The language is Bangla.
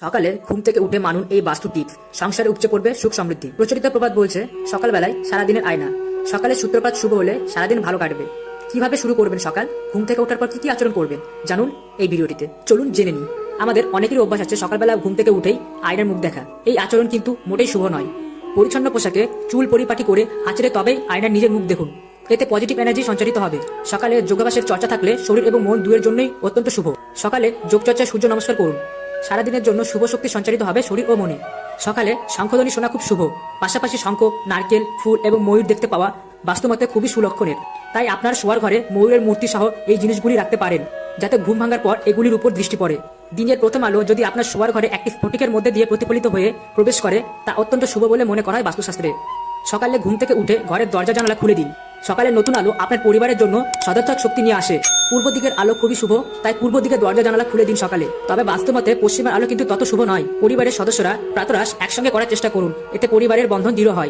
সকালে ঘুম থেকে উঠে মানুন এই বাস্তু টিপস, সংসারে উপচে পড়বে সুখ সমৃদ্ধি। প্রচলিত প্রবাদ বলছে সকালবেলায় সারাদিনের আয়না। সকালে সূত্রপাত শুভ হলে সারাদিন ভালো কাটবে। কিভাবে শুরু করবেন সকাল, ঘুম থেকে ওঠার পর কি আচরণ করবেন জানুন এই ভিডিওটিতে। চলুন জেনে নিই। আমাদের অনেকেরই অভ্যাস আছে সকালবেলা ঘুম থেকে উঠেই আয়নার মুখ দেখা। এই আচরণ কিন্তু মোটেই শুভ নয়। পরিচ্ছন্ন পোশাকে চুল পরিপাটি করে আচরে তবেই আয়নার নিজের মুখ দেখুন। এতে পজিটিভ এনার্জি সঞ্চারিত হবে। সকালে যোগাভ্যাসের চর্চা থাকলে শরীর এবং মন দুয়ের জন্যই অত্যন্ত শুভ। সকালে যোগচর্চায় সূর্য নমস্কার করুন। সারাদিনের জন্য শুভ শক্তি সঞ্চারিত হবে শরীর ও মনে। সকালে শঙ্খধ্বনি শোনা খুব শুভ। পাশাপাশি শঙ্খ, নারকেল, ফুল এবং ময়ূর দেখতে পাওয়া বাস্তুমতে খুবই সুলক্ষণের। তাই আপনার শোয়ার ঘরে ময়ূরের মূর্তি সহ এই জিনিসগুলি রাখতে পারেন, যাতে ঘুম ভাঙার পর এগুলির উপর দৃষ্টি পড়ে। দিনের প্রথম আলো যদি আপনার শোয়ার ঘরে একটি স্ফটিকের মধ্যে দিয়ে প্রতিফলিত হয়ে প্রবেশ করে, তা অত্যন্ত শুভ বলে মনে করা হয় বাস্তুশাস্ত্রে। সকালে ঘুম থেকে উঠে ঘরের দরজা জানালা খুলে দিন। সকালে নতুন আলো আপনার পরিবারের জন্য সদর্থক শক্তি নিয়ে আসে। পূর্ব দিকের আলো খুবই শুভ, তাই পূর্ব দিকে দরজা জানালা খুলে দিন সকালে। তবে বাস্তবমতে পশ্চিমের আলো কিন্তু তত শুভ নয়। পরিবারের সদস্যরা প্রাতরাশ একসঙ্গে করার চেষ্টা করুন, এতে পরিবারের বন্ধন দৃঢ় হয়।